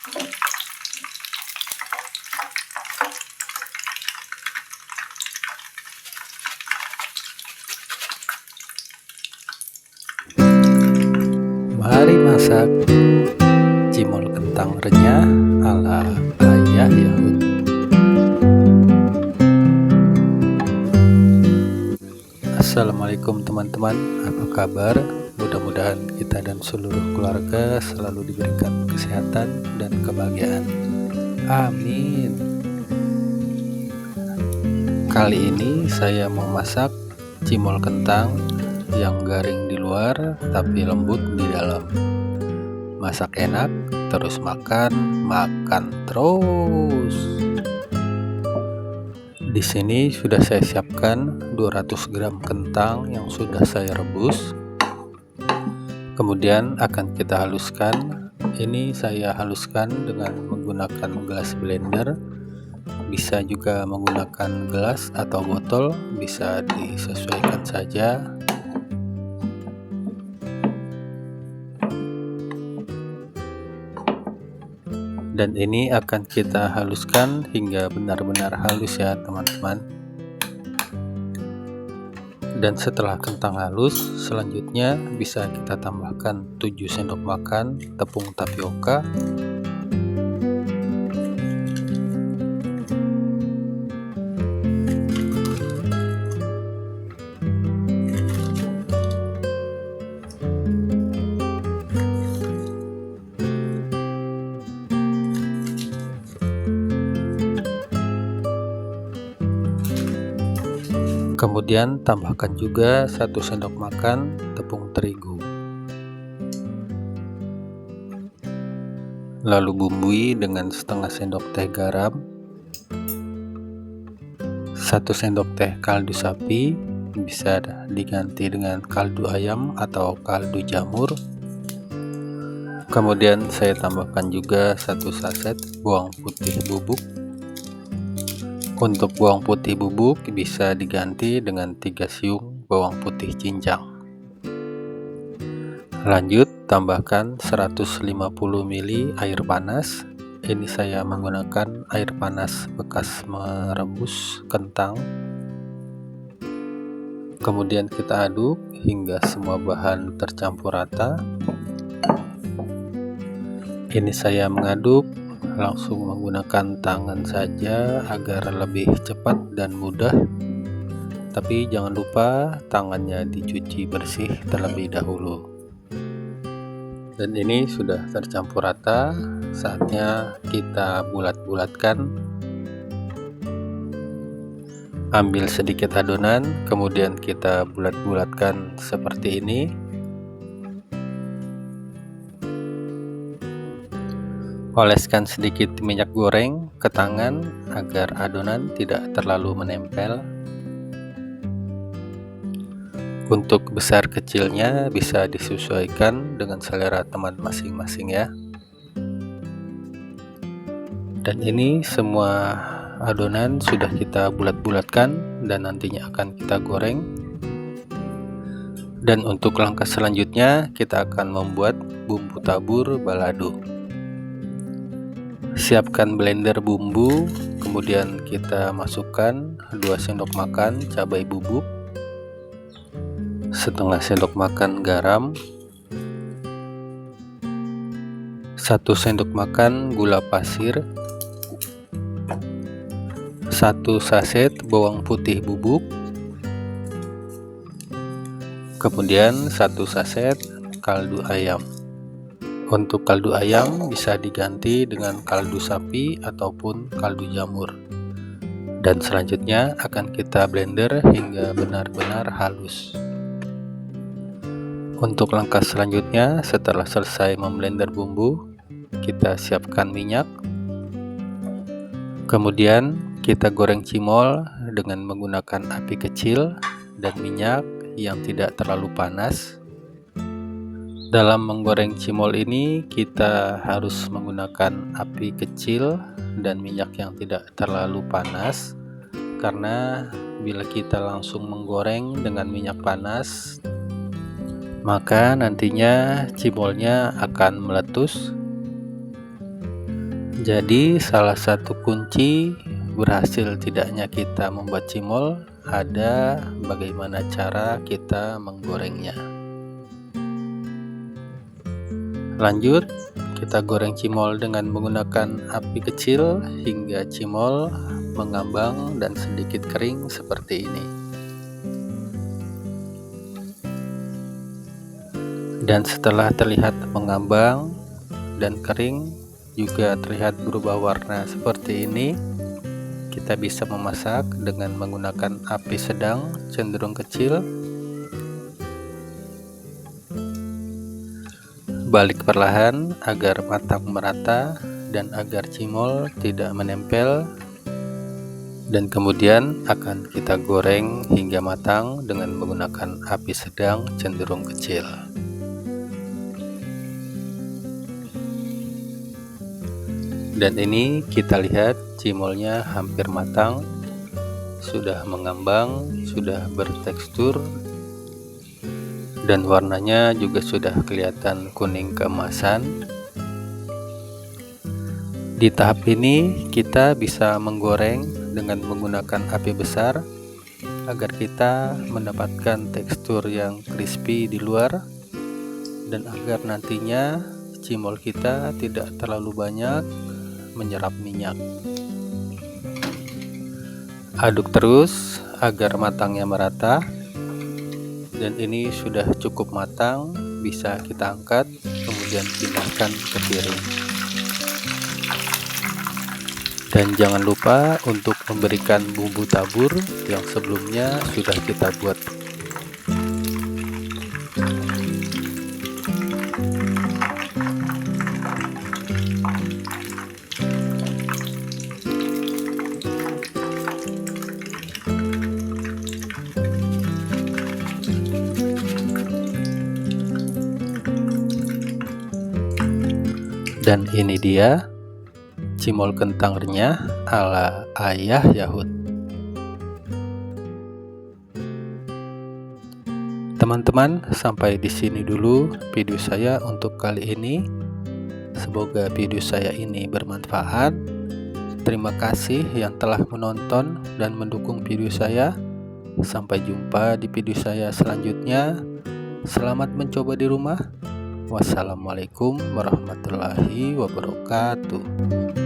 Mari masak cimol kentang renyah ala Ayah Yahud. Assalamualaikum teman-teman, apa kabar? Mudah-mudahan kita dan seluruh keluarga selalu diberikan kesehatan dan kebahagiaan. Amin. Kali ini saya mau masak cimol kentang yang garing di luar tapi lembut di dalam. Masak enak, terus makan terus. Di sini sudah saya siapkan 200 gram kentang yang sudah saya rebus. Kemudian akan kita haluskan. Ini saya haluskan dengan menggunakan gelas blender. Bisa juga menggunakan gelas atau botol, bisa disesuaikan saja. Dan ini akan kita haluskan hingga benar-benar halus ya teman-teman. Dan setelah kentang halus, selanjutnya bisa kita tambahkan 7 sendok makan tepung tapioka, kemudian tambahkan juga 1 sendok makan tepung terigu. Lalu bumbui dengan setengah sendok teh garam, 1 sendok teh kaldu sapi, bisa diganti dengan kaldu ayam atau kaldu jamur. Kemudian saya tambahkan juga 1 saset bawang putih bubuk. Untuk bawang putih bubuk bisa diganti dengan 3 siung bawang putih cincang. Lanjut tambahkan 150 ml air panas. Ini saya menggunakan air panas bekas merebus kentang. Kemudian kita aduk hingga semua bahan tercampur rata. Ini saya mengaduk langsung menggunakan tangan saja agar lebih cepat dan mudah. Tapi jangan lupa tangannya dicuci bersih terlebih dahulu. Dan ini sudah tercampur rata, saatnya kita bulat-bulatkan. Ambil sedikit adonan, kemudian kita bulat-bulatkan seperti ini. Oleskan sedikit minyak goreng ke tangan agar adonan tidak terlalu menempel. Untuk besar kecilnya bisa disesuaikan dengan selera teman masing-masing ya. Dan ini semua adonan sudah kita bulat-bulatkan dan nantinya akan kita goreng. Dan untuk langkah selanjutnya kita akan membuat bumbu tabur balado. Siapkan blender bumbu, kemudian kita masukkan 2 sendok makan cabai bubuk, setengah sendok makan garam, 1 sendok makan gula pasir, 1 saset bawang putih bubuk, kemudian 1 saset kaldu ayam. Untuk kaldu ayam bisa diganti dengan kaldu sapi ataupun kaldu jamur. Dan selanjutnya akan kita blender hingga benar-benar halus. Untuk langkah selanjutnya, setelah selesai memblender bumbu, kita siapkan minyak. Kemudian kita goreng cimol dengan menggunakan api kecil dan minyak yang tidak terlalu panas. Dalam menggoreng cimol ini kita harus menggunakan api kecil dan minyak yang tidak terlalu panas, karena bila kita langsung menggoreng dengan minyak panas maka nantinya cimolnya akan meletus. Jadi salah satu kunci berhasil tidaknya kita membuat cimol ada bagaimana cara kita menggorengnya. Lanjut, kita goreng cimol dengan menggunakan api kecil hingga cimol mengambang dan sedikit kering seperti ini. Dan setelah terlihat mengambang dan kering, juga terlihat berubah warna seperti ini, kita bisa memasak dengan menggunakan api sedang cenderung kecil. Balik perlahan agar matang merata dan agar cimol tidak menempel, dan kemudian akan kita goreng hingga matang dengan menggunakan api sedang cenderung kecil. Dan ini kita lihat cimolnya hampir matang, sudah mengambang, sudah bertekstur, dan warnanya juga sudah kelihatan kuning keemasan. Di tahap ini kita bisa menggoreng dengan menggunakan api besar agar kita mendapatkan tekstur yang crispy di luar, dan agar nantinya cimol kita tidak terlalu banyak menyerap minyak. Aduk terus agar matangnya merata, dan ini sudah cukup matang, bisa kita angkat kemudian pindahkan ke piring. Dan jangan lupa untuk memberikan bumbu tabur yang sebelumnya sudah kita buat. Dan ini dia cimol kentang renyah ala Ayah Yahud. Teman-teman, sampai di sini dulu video saya untuk kali ini. Semoga video saya ini bermanfaat. Terima kasih yang telah menonton dan mendukung video saya. Sampai jumpa di video saya selanjutnya. Selamat mencoba di rumah. Wassalamualaikum warahmatullahi wabarakatuh.